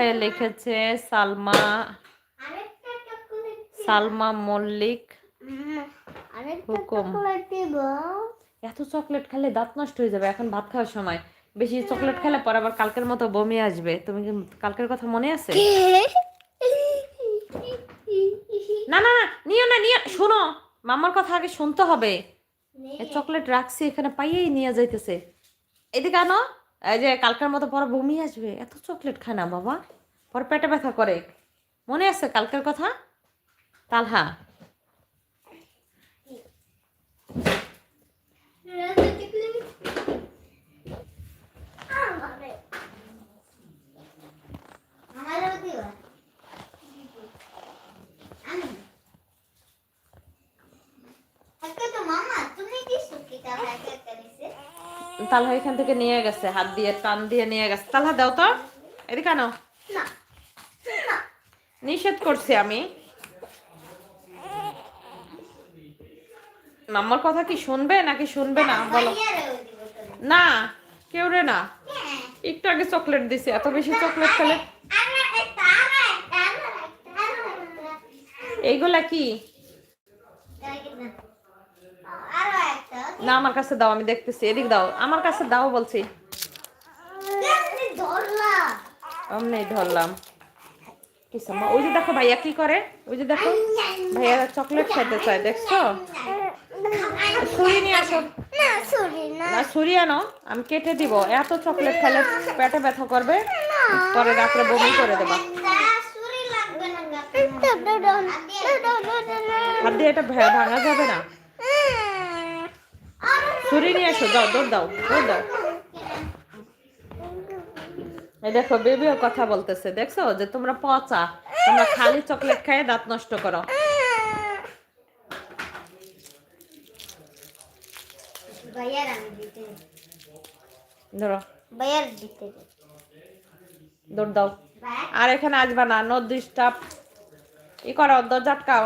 ভাইয়া লিখেছে সালমা সালমা মল্লিক হুকুম। এত চকলেট খেলে দাঁত নষ্ট হয়ে যাবে এখন ভাত খাওয়ার সময়। বেশি চকলেট খেলে পরে আবার কালকের মতো বমি আসবে। তুমি কি কালকের কথা মনে আছে? না না না, নিও না, নিও, শোনো, মামার কথা আগে শুনতে হবে। চকলেট রাখছি এখানে, পাইয়েই নিয়ে যাইতেছে। এদিকে আনো। এই যে কালকের মতো পরে বমি আসবে, এত চকলেট খায় না বাবা, পরে পেটে ব্যথা করে। মনে আছে কালকের কথা তালহা? তালহা এখান থেকে নিয়ে গেছে, হাত দিয়ে টান দিয়ে নিয়ে গেছে। তালহা দাও তো, এদিকে আনো। নিষেধ করছি আমি। মাম্মার কথা কি শুনবে নাকি শুনবে না বলো? না, কেউ রে না, একটু আগে চকলেট দিছে, এত বেশি চকলেট খেলে। এইগুলা কি? না আমার কাছে দাও, আমি দেখতেছি। এদিক দাও, আমার কাছে দাও বলছি। অমনি ধরলাম। ওই যে দেখো ভাইয়া কি করে, ওই যে দেখো ভাইয়া চকলেট খেতে চায়, দেখছো? ছুরি নিয়ে আসো। না ছুরি আনো, আমি কেটে দিব। এত চকলেট খেলে পেটে ব্যথা করবে, পরে রাত্রে বমি করে দেবা। হাত দিয়ে এটা ভাঙা যাবে না। ছুরি নিয়ে এসো, যাও, দৌড় দাও, দৌড় দাও। এই দেখো বেবিও কথা বলতেছে, দেখছো যে তোমরা পচা, তোমরা খালি চকলেট খায় দাঁত নষ্ট করো। ধরো, দৌড় দাও। আর এখানে আসবা না, নো ডিস্টার্ব। ই করো, দরজা আটকাও।